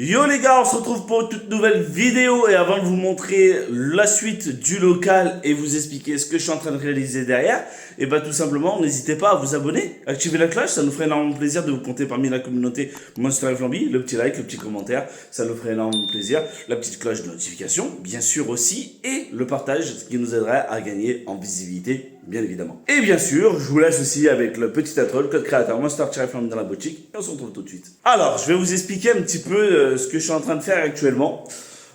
Yo les gars, on se retrouve pour une toute nouvelle vidéo et avant de vous montrer la suite du local et vous expliquer ce que je suis en train de réaliser derrière, et bah tout simplement n'hésitez pas à vous abonner, activer la cloche, ça nous ferait énormément plaisir de vous compter parmi la communauté Monster Flamby, le petit like, le petit commentaire, ça nous ferait énormément plaisir, la petite cloche de notification bien sûr aussi et le partage ce qui nous aiderait à gagner en visibilité bien évidemment. Et bien sûr, je vous laisse aussi avec le petit intro, le code créateur Monster-Flamby dans la boutique et on se retrouve tout de suite. Alors, je vais vous expliquer un petit peu ce que je suis en train de faire actuellement.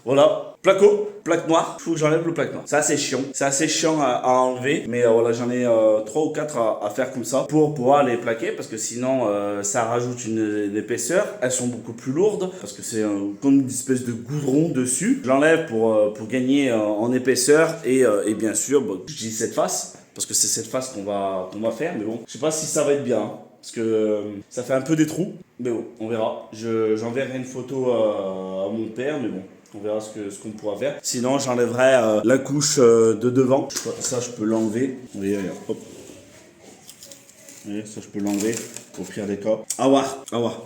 Voilà, placo, plaque noire, il faut que j'enlève le plaque noire. C'est assez chiant à enlever, mais voilà, j'en ai 3 ou 4 à faire comme ça pour pouvoir les plaquer parce que sinon ça rajoute une épaisseur. Elles sont beaucoup plus lourdes parce que c'est comme une espèce de goudron dessus. Je l'enlève pour gagner en épaisseur et bien sûr, bon, je dis cette face parce que c'est cette face qu'on va faire, mais bon, je sais pas si ça va être bien. Hein. Parce que ça fait un peu des trous, mais bon, on verra. J'enverrai une photo à mon père, mais bon, on verra ce qu'on pourra faire. Sinon, j'enlèverai la couche de devant. Ça, je peux l'enlever. Vous voyez, regarde, hop. Vous voyez, ça, je peux l'enlever au pire des cas. Ah ouais.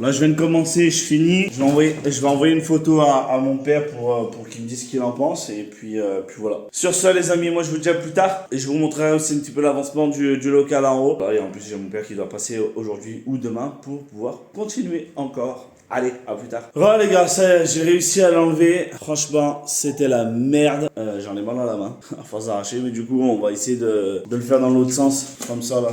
Là, je viens de commencer, je finis. Je vais envoyer une photo à mon père pour qu'il me dise ce qu'il en pense. Et puis voilà. Sur ce, les amis, moi, je vous dis à plus tard. Et je vous montrerai aussi un petit peu l'avancement du local en haut. Et en plus, j'ai mon père qui doit passer aujourd'hui ou demain pour pouvoir continuer encore. Allez, à plus tard. Voilà les gars, ça j'ai réussi à l'enlever. Franchement, c'était la merde. J'en ai mal dans la main, à force d'arracher. Mais du coup, on va essayer de le faire dans l'autre sens. Comme ça, là.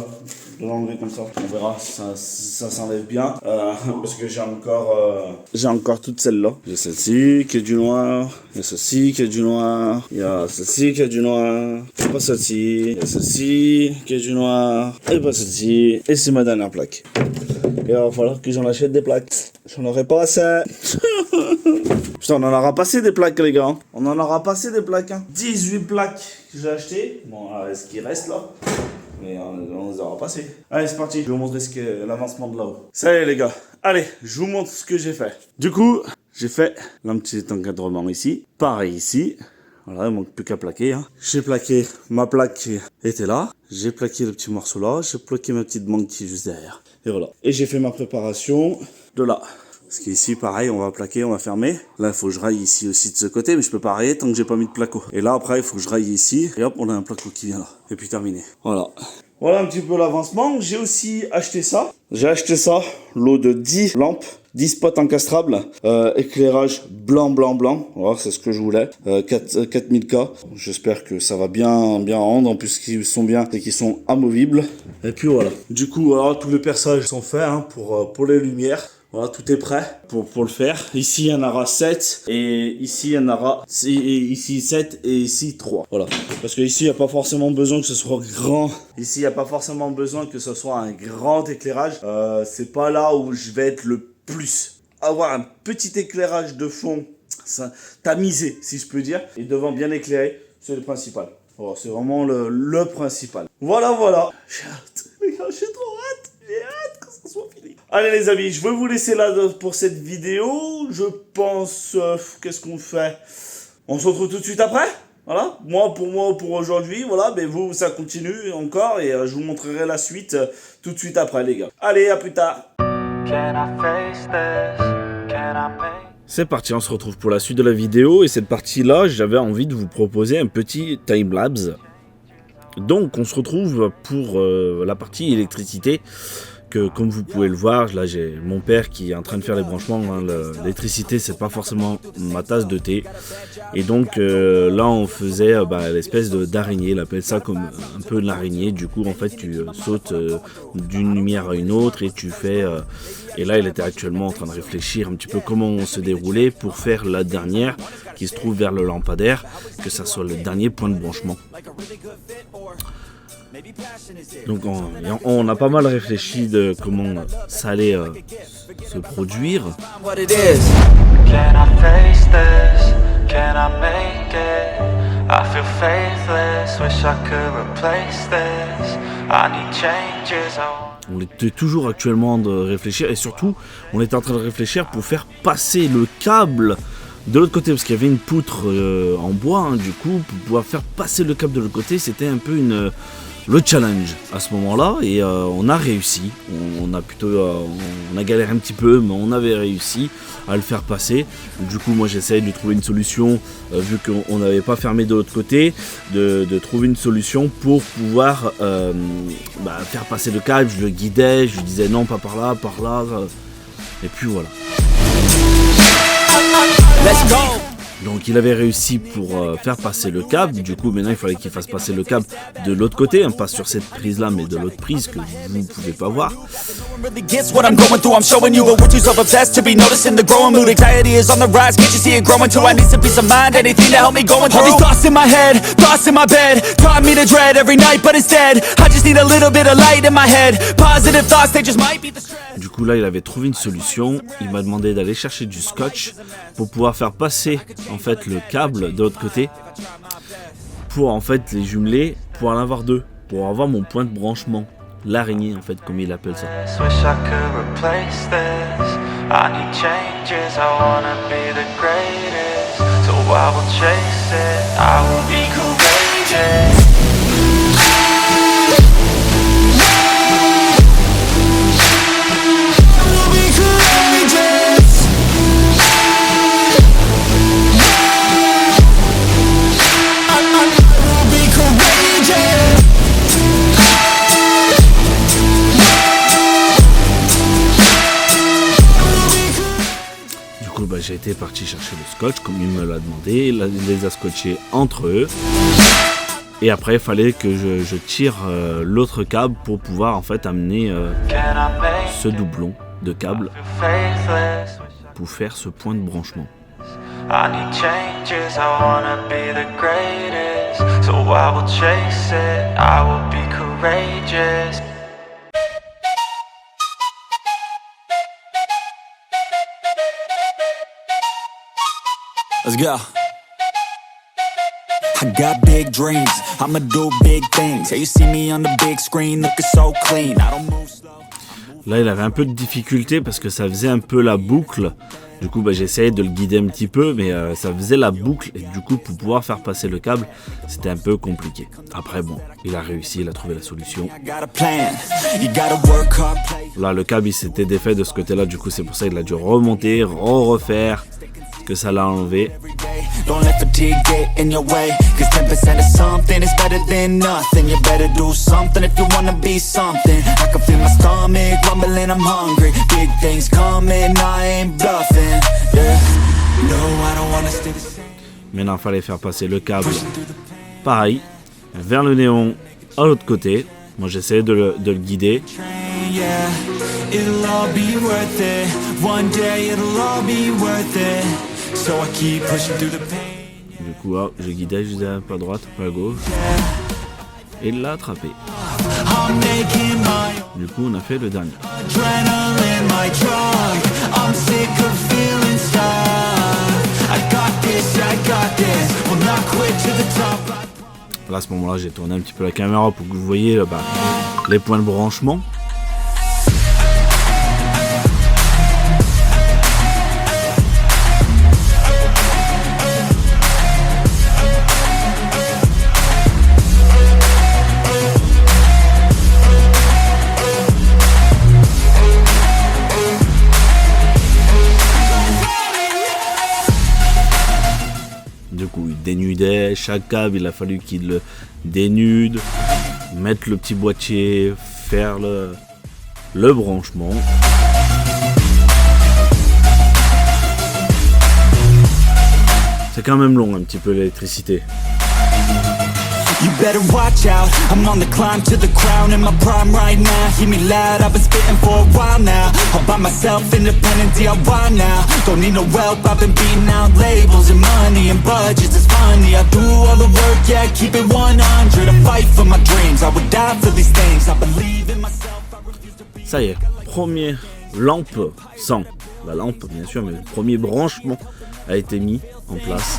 De l'enlever comme ça. On verra si ça s'enlève bien. Parce que j'ai encore toutes celles-là. J'ai celle-ci qui est du noir. Il y a celle-ci qui est du noir. Il y a celle-ci qui est du noir. Et pas celle-ci. Il y a celle-ci qui est du noir. Et pas celle-ci. Et c'est ma dernière plaque. Et il va falloir que j'en achète des plaques. J'en aurai pas assez. Putain, on en aura passé des plaques, les gars. On en aura passé des plaques. 18 plaques que j'ai achetées. Bon, ce qui reste là. Mais on les aura passé. Allez, c'est parti. Je vais vous montrer l'avancement de là-haut. Salut, les gars. Allez, je vous montre ce que j'ai fait. Du coup, j'ai fait un petit encadrement ici. Pareil ici. Voilà, il manque plus qu'à plaquer. Hein. J'ai plaqué ma plaque qui était là. J'ai plaqué le petit morceau là. J'ai plaqué ma petite banque qui est juste derrière. Et voilà. Et j'ai fait ma préparation de là. Parce qu'ici, pareil, on va plaquer, on va fermer. Là, il faut que je raille ici aussi de ce côté, mais je peux pas railler tant que j'ai pas mis de placo. Et là, après, il faut que je raille ici. Et hop, on a un placo qui vient là. Et puis terminé. Voilà. Voilà un petit peu l'avancement. J'ai aussi acheté ça. J'ai acheté ça, lot de 10 lampes. 10 spots encastrables, éclairage blanc. Voilà, c'est ce que je voulais. 4000K. J'espère que ça va bien rendre. En plus, ce qui sont bien, c'est qu'ils sont amovibles. Et puis voilà. Du coup, voilà, tous les perçages sont faits hein, pour les lumières. Voilà, tout est prêt pour le faire. Ici, il y en aura 7. Et ici, il y en aura ici 7 et ici 3. Voilà. Parce que ici, il n'y a pas forcément besoin que ce soit grand. Ici, il n'y a pas forcément besoin que ce soit un grand éclairage. C'est pas là où je vais être le plus. Avoir un petit éclairage de fond, ça, tamisé, si je peux dire. Et devant bien éclairé, c'est le principal. Voilà, c'est vraiment le principal. Voilà. J'ai hâte. Les gars, j'ai trop hâte. J'ai hâte que ça soit fini. Allez les amis, je vais vous laisser là pour cette vidéo. Je pense... qu'est-ce qu'on fait? On se retrouve tout de suite après. Voilà, pour aujourd'hui, voilà, mais vous, ça continue encore et je vous montrerai la suite tout de suite après les gars. Allez, à plus tard. C'est parti, on se retrouve pour la suite de la vidéo et cette partie-là, j'avais envie de vous proposer un petit timelapse. Donc, on se retrouve pour la partie électricité. Que comme vous pouvez le voir, là j'ai mon père qui est en train de faire les branchements. Hein, l'électricité c'est pas forcément ma tasse de thé. Et donc là on faisait l'espèce d'araignée, il appelle ça comme un peu de l'araignée. Du coup en fait tu sautes d'une lumière à une autre et tu fais... et là il était actuellement en train de réfléchir un petit peu comment on se déroulait pour faire la dernière qui se trouve vers le lampadaire, que ça soit le dernier point de branchement. Donc on a pas mal réfléchi de comment ça allait se produire. On était toujours actuellement de réfléchir et surtout on était en train de réfléchir pour faire passer le câble de l'autre côté parce qu'il y avait une poutre en bois hein, du coup pour pouvoir faire passer le câble de l'autre côté c'était un peu une le challenge à ce moment-là et on a réussi. On a galéré un petit peu, mais on avait réussi à le faire passer. Du coup, moi j'essaye de trouver une solution, vu qu'on n'avait pas fermé de l'autre côté, de trouver une solution pour pouvoir faire passer le câble. Je le guidais, je lui disais non, pas par là, et puis voilà. Let's go! Donc il avait réussi pour faire passer le câble. Du coup maintenant il fallait qu'il fasse passer le câble de l'autre côté, hein, pas sur cette prise là mais de l'autre prise que vous ne pouvez pas voir. Du coup là il avait trouvé une solution. Il m'a demandé d'aller chercher du scotch pour pouvoir faire passer en fait le câble de l'autre côté, pour en fait les jumeler, pour en avoir deux, pour avoir mon point de branchement, l'araignée en fait comme il appelle ça. J'ai été parti chercher le scotch comme il me l'a demandé, il les a scotchés entre eux et après il fallait que je tire l'autre câble pour pouvoir en fait amener ce doublon de câble pour faire ce point de branchement. Let's go. I got big dreams, I'ma do big things. Yeah, you see me on the big screen, looking so clean. I don't move slow. Là, il avait un peu de difficulté parce que ça faisait un peu la boucle. Du coup, j'essayais de le guider un petit peu, mais ça faisait la boucle. Et du coup, pour pouvoir faire passer le câble, c'était un peu compliqué. Après, bon, il a réussi, il a trouvé la solution. Là, le câble, il s'était défait de ce côté-là. Du coup, c'est pour ça qu'il a dû remonter, refaire. Que ça l'a enlevé. Don't let fatigue get in your way, cause 10% of something is better than nothing. You better do something if you wanna be something. I can feel my stomach rumbling, I'm hungry. Big things coming, I ain't bluffing. Yeah, no, I don't wanna stay the same. Maintenant, il fallait faire passer le câble, pareil, vers le néon à l'autre côté. Moi, j'essayais de le guider. Yeah, it'll all be worth it. One day it'll all be worth it. So I keep pushing through the pain. Du coup, je guidais, je disais pas à droite, pas à gauche. Et il l'a attrapé. Du coup, on a fait le dernier. Là, à ce moment-là, j'ai tourné un petit peu la caméra pour que vous voyez les points de branchement. Dénudait chaque câble, il a fallu qu'il le dénude, mettre le petit boîtier, faire le branchement. C'est quand même long un petit peu l'électricité. You better watch out, I'm on the climb to the crown in my prime right now. Hear me loud, I've been spitting for a while now. All by myself, independent DIY now. Don't need no help, I've been beating out labels and money and budgets, it's funny. I do all the work, yeah, keep it 100. I fight for my dreams, I would die for these things. I believe in myself, I refuse to be... Ça y est, première lampe sans la lampe bien sûr, mais le premier branchement a été mis en place.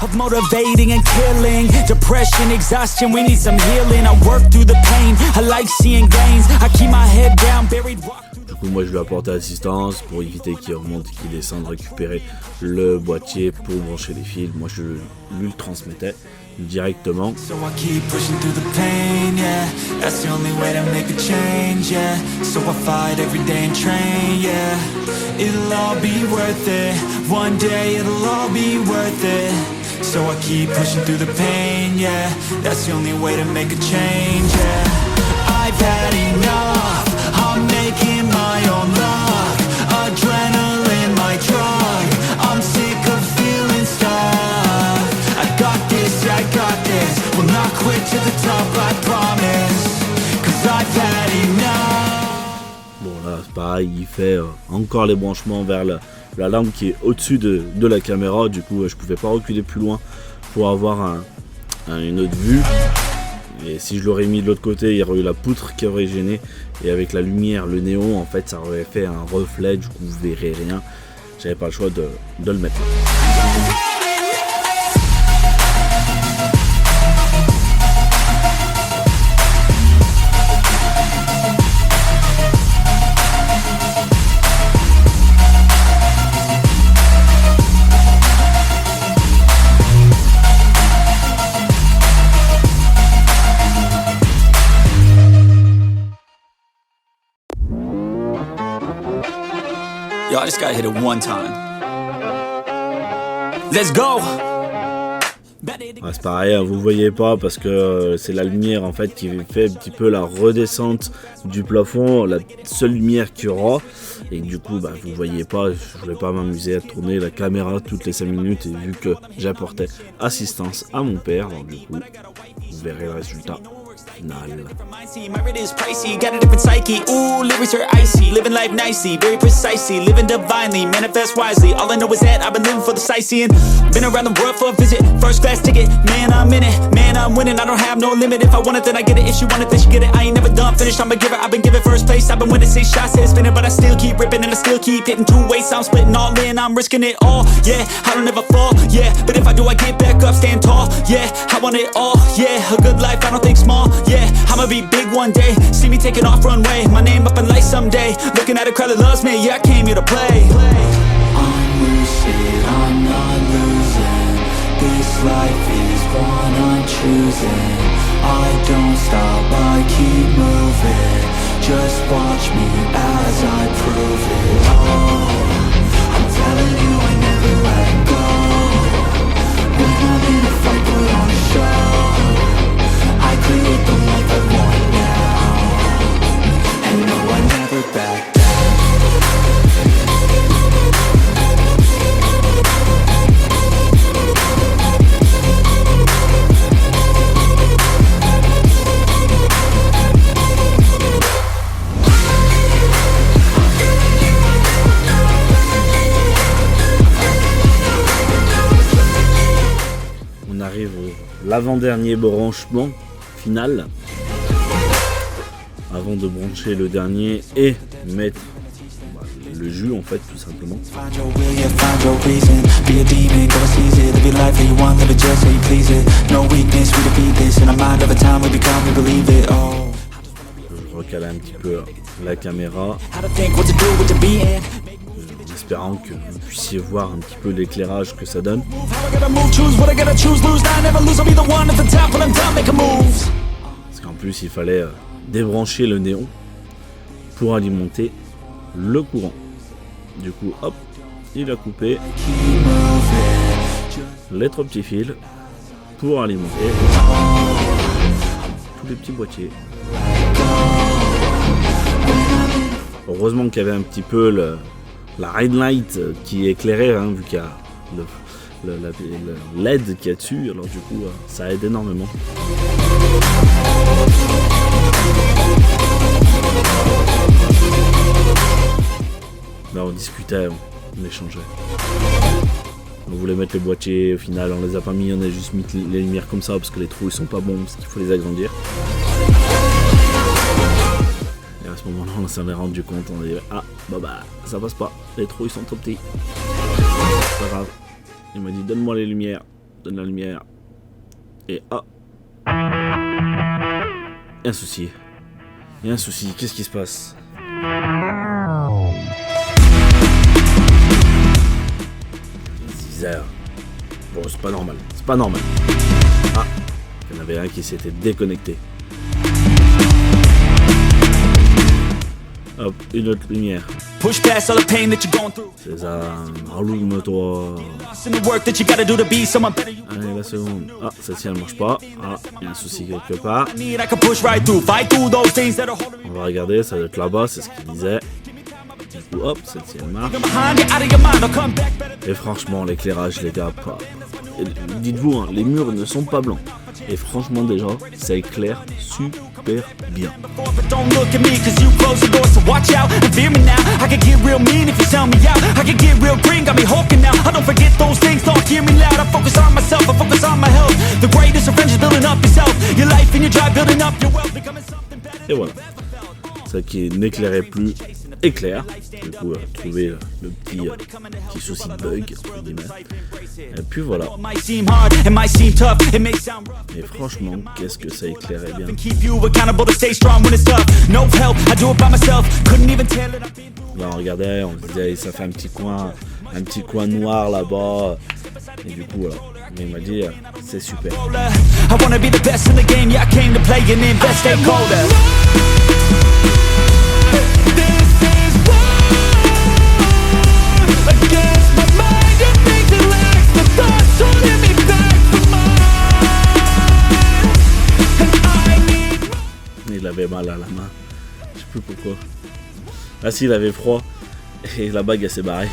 Du coup moi je lui ai apporté assistance pour éviter qu'il remonte, qu'il descende, récupérer le boîtier pour brancher les fils. Moi je lui le transmettais directement. So I keep pushing through the pain, yeah. That's the only way to make a change, yeah. So I fight every day and train, yeah. It'll all be worth it. One day it'll all be worth it. So I keep pushing through the pain, yeah. That's the only way to make a change, yeah. I've had enough. I'm making my own luck. Adrenaline, my drug. I'm sick of feeling stuck. I got this, I got this. Will not quit to the top, I promise. Cause I've had enough. Bon là c'est pareil, il fait encore les branchements vers la lampe qui est au-dessus de la caméra. Du coup je pouvais pas reculer plus loin pour avoir une autre vue. Et si je l'aurais mis de l'autre côté, il y aurait eu la poutre qui aurait gêné. Et avec la lumière, le néon, en fait, ça aurait fait un reflet. Du coup, vous verrez rien. J'avais pas le choix de le mettre. Yo, I just gotta hit it one time. Let's go! Ah, c'est pareil, hein, vous voyez pas parce que c'est la lumière en fait qui fait un petit peu la redescente du plafond, la seule lumière qu'il y aura. Et du coup, vous voyez pas, je voulais pas m'amuser à tourner la caméra toutes les 5 minutes. Et vu que j'apportais assistance à mon père, donc du coup, vous verrez le résultat final. My rate is pricey, got a different psyche. Ooh, lyrics are icy, living life nicely, very precisely, living divinely, manifest wisely. All I know is that I've been living for the sightseeing. Been around the world for a visit, first class ticket. Man, I'm in it, man, I'm winning. I don't have no limit. If I want it, then I get it. If she want it, then she get it. I ain't never done finished. I'm a giver. I've been given first place. I've been winning 6 shots, head spinning, but I still keep ripping and I still keep hitting 2 ways. I'm splitting all in, I'm risking it all. Yeah, I don't ever fall. Yeah, but if I do, I get back up, stand tall. Yeah, I want it all. Yeah, a good life, I don't think small. Yeah, I'ma be big one day. See me taking off runway. My name up in lights someday. Looking at a crowd that loves me. Yeah, I came here to play. I'm lucid, I'm not losing. This life is one I'm choosing. I don't stop, I keep moving. Just watch me as I prove it. Oh, I'm telling you I never let go. When I'm in a fight, put on a show. I create the life I want now. And no, I never back down. On arrive au l'avant-dernier branchement final avant de brancher le dernier et mettre le jus en fait tout simplement. Find your will, yeah, find your reason. Be a demon, go seize it. Live your life how you want, live it just how you please it. No weakness, we defeat this. In our mind of a time we become, we believe it. Oh. Je recale un petit peu la caméra How to think, what to do, what to be in. en espérant que vous puissiez voir un petit peu l'éclairage que ça donne. How I gotta move, choose what I gotta choose, lose, I never lose. I'll be the one at the top when I'm done, make a move. Parce qu'en plus il fallait débrancher le néon pour alimenter le courant. Du coup hop, il a coupé les 3 petits fils pour alimenter tous les petits boîtiers. Heureusement qu'il y avait un petit peu la red light qui éclairait, hein, vu qu'il y a le LED qu'il y a dessus, alors du coup ça aide énormément. Là on discutait, on échangeait. On voulait mettre les boîtiers, au final on les a pas mis, on a juste mis les lumières comme ça parce que les trous ils sont pas bons, parce qu'il faut les agrandir. Et à ce moment-là on s'en est rendu compte, on a dit ah bah ça passe pas, les trous ils sont trop petits. C'est pas grave. Il m'a dit donne-moi les lumières, donne la lumière. Et ah, il y a un souci, qu'est-ce qui se passe? disais, bon, c'est pas normal, c'est pas normal. Ah, il y en avait un qui s'était déconnecté. Hop, une autre lumière. Push past all the pain that you're going through. C'est ça, allume-toi. In the work that you gotta do to be someone better. You Allez, la seconde. Ah, celle-ci elle marche pas. Ah, il y a un souci quelque part. need, I can push right through. Fight through those things that are holding me On va regarder, ça doit être là-bas, c'est ce qu'il disait. Du coup, hop, celle-ci elle marche. behind you, out of your mind. I'll come back better. Et franchement, l'éclairage, les gars, pas. Dites-vous, hein, les murs ne sont pas blancs. Et franchement, déjà, ça éclaire super bien. But don't look at me, cause you close the door, so watch out and fear me now. I can get real mean if you sell me out. I can get real green, got me hulking now. I don't forget those things, don't hear me loud. I focus on myself, I focus on my health. The greatest revenge is building up yourself. Your life and your drive, building up your wealth, becoming something better. Et voilà. Ça qui n'éclairait plus éclaire. Du coup, trouver le petit souci de bug, entre guillemets. Et puis voilà. It might seem hard, it might seem tough, it may sound rough. Et franchement, qu'est-ce que ça éclairait bien. And keep you accountable to stay strong when it's tough. No help, I do it by myself. Couldn't even tell it. I've been through. Là, on regardait, on se disait, ça fait un petit coin noir là-bas. Et du coup, voilà. Mais il m'a dit, c'est super. I wanna be the best in the game, yeah, I came to play and invest, stay colder. Il avait mal à la main. Je sais plus pourquoi. Ah si, il avait froid. Et la bague, elle s'est barrée.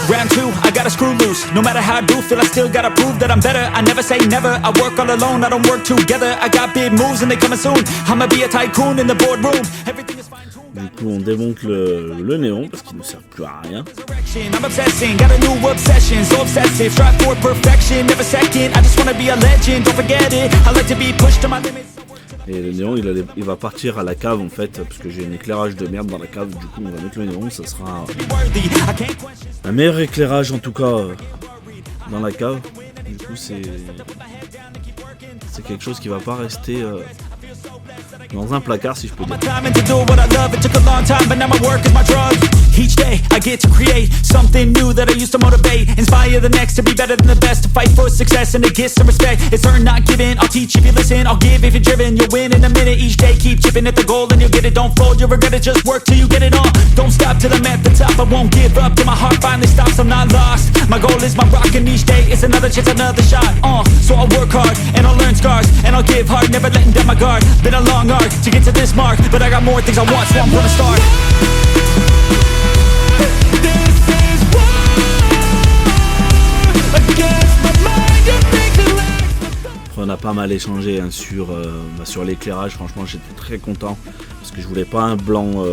Round two, I gotta screw loose. No matter how I do feel, I still gotta prove that I'm better. I never say never, I work all alone, I don't work together. I got big moves and they coming soon. I'ma be a tycoon in the boardroom. Everything is fine too. Du coup, on démonte le néon parce qu'il ne sert plus à rien. Direction, I'm obsessing, got a new obsession. So obsessive, strive for perfection. Never second, I just wanna be a legend. Don't forget it, I like to be pushed to my limits. Et le néon, il va partir à la cave en fait, parce que j'ai un éclairage de merde dans la cave. Du coup, on va mettre le néon, ça sera Worthy, I can't question. un meilleur éclairage en tout cas dans la cave. Du coup, c'est quelque chose qui va pas rester dans un placard, si je peux dire. My time into doing what I love. It took a long time, but now my work is my drug. Each day I get to create something new that I used to motivate. Inspire the next to be better than the best. To fight for success and to get some respect. It's earned, not given. I'll teach if you listen. I'll give if you're driven. You'll win in a minute. Each day keep chipping at the goal and you'll get it. Don't fold, you'll regret it. Just work till you get it on. Don't stop till I'm at the top. I won't give up till my heart finally stops. I'm not lost. My goal is my rock, and each day is another chance, another shot. So I'll work hard and I'll learn scars and I'll give hard, never letting down my guard. Been a long arc to get to this mark, but I got more things I want, so I'm gonna start. This is war against my mind, you think the last. On a pas mal échangé hein, sur l'éclairage. Franchement, j'étais très content parce que je voulais pas un blanc,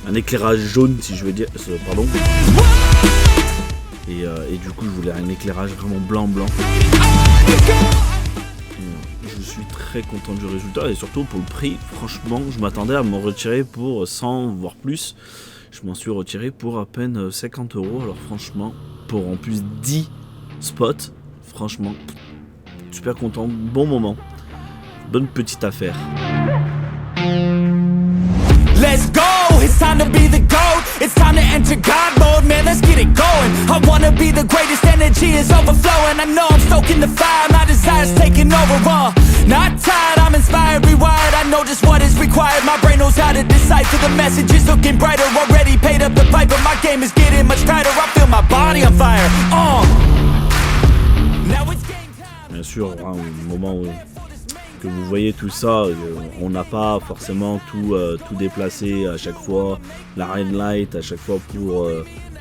un éclairage jaune, si je veux dire, pardon. Et du coup, je voulais un éclairage vraiment blanc. Je suis très content du résultat et surtout pour le prix. Franchement, je m'attendais à m'en retirer pour 100 voire plus. Je m'en suis retiré pour à peine 50 €. Alors franchement, pour en plus 10 spots, franchement, super content, bon moment, bonne petite affaire. Let's go, it's time to be the GOAT. It's time to enter God mode, man, let's get it going. I wanna be the greatest, energy is overflowing. I know I'm stoking the fire, my desire's taking over, not tired, I'm inspired, rewired. I know just what is required, my brain knows how to decipher. The message is looking brighter, already paid up the piper. My game is getting much tighter, I feel my body on fire. Now it's game time. Bien sûr, hein, au moment où que vous voyez tout ça, on n'a pas forcément tout déplacé à chaque fois, la red light à chaque fois pour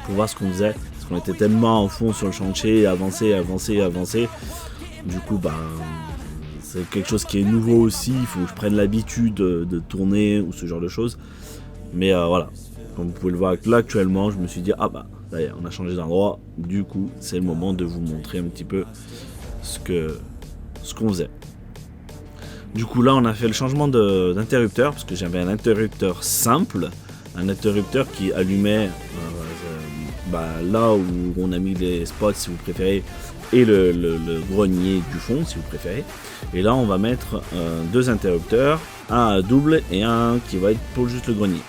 voir ce qu'on faisait, parce qu'on était tellement en fond sur le chantier, avancer. Du coup, c'est quelque chose qui est nouveau aussi, il faut que je prenne l'habitude de tourner ou ce genre de choses. Mais voilà, comme vous pouvez le voir là actuellement, je me suis dit, ça y est, on a changé d'endroit, du coup, c'est le moment de vous montrer un petit peu ce qu'on faisait. Du coup là on a fait le changement d'interrupteur parce que j'avais un interrupteur simple, un interrupteur qui allumait là où on a mis les spots si vous préférez, et le grenier du fond si vous préférez. Et là on va mettre 2 interrupteurs, un à double et un qui va être pour juste le grenier.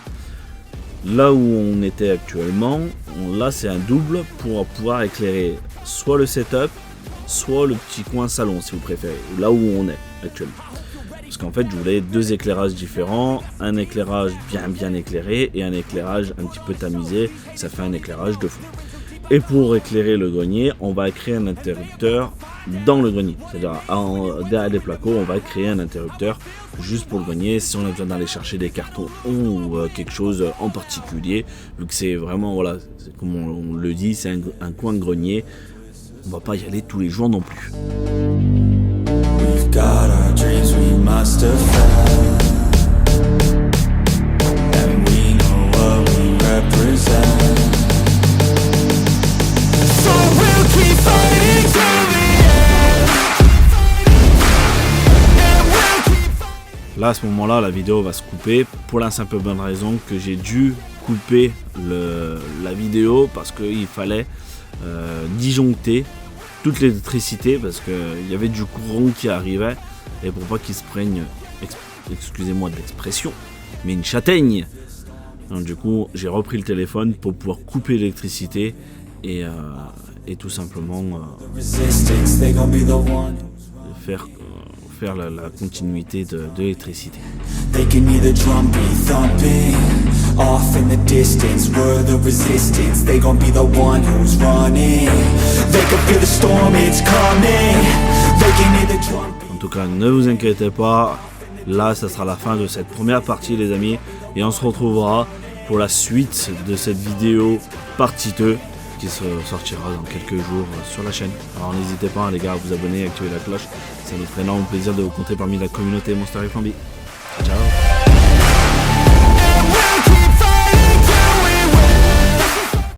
Là où on était actuellement, là c'est un double pour pouvoir éclairer soit le setup, soit le petit coin salon si vous préférez, là où on est actuellement. Parce qu'en fait je voulais 2 éclairages différents, un éclairage bien éclairé et un éclairage un petit peu tamisé, ça fait un éclairage de fond. Et pour éclairer le grenier, on va créer un interrupteur dans le grenier. C'est-à-dire derrière les placos, on va créer un interrupteur juste pour le grenier. Si on a besoin d'aller chercher des cartons ou quelque chose en particulier, vu que c'est vraiment, voilà, c'est comme on le dit, c'est un coin de grenier. On va pas y aller tous les jours non plus. We've got our dreams, we must have had. And we know what we represent. So we'll keep fighting till the end. And we'll keep... Là, à ce moment-là, la vidéo va se couper pour la simple bonne raison que j'ai dû couper la vidéo parce qu'il fallait disjoncter toute l'électricité parce qu'il y avait du courant qui arrivait et pour pas qu'il se prenne, excusez-moi de l'expression, mais une châtaigne. Donc, du coup, j'ai repris le téléphone pour pouvoir couper l'électricité et tout simplement faire la continuité de l'électricité. They can hear the drum beat thumping off in the distance. We're the resistance. They gon' be the one who's running. They can feel the storm, it's coming. They can hear the drum beat. En tout cas, ne vous inquiétez pas. Là, ça sera la fin de cette première partie, les amis. Et on se retrouvera pour la suite de cette vidéo partie 2 qui se sortira dans quelques jours sur la chaîne. Alors n'hésitez pas, les gars, à vous abonner et activer la cloche. Ça nous ferait énormément plaisir de vous compter parmi la communauté Monster F1B. Ciao.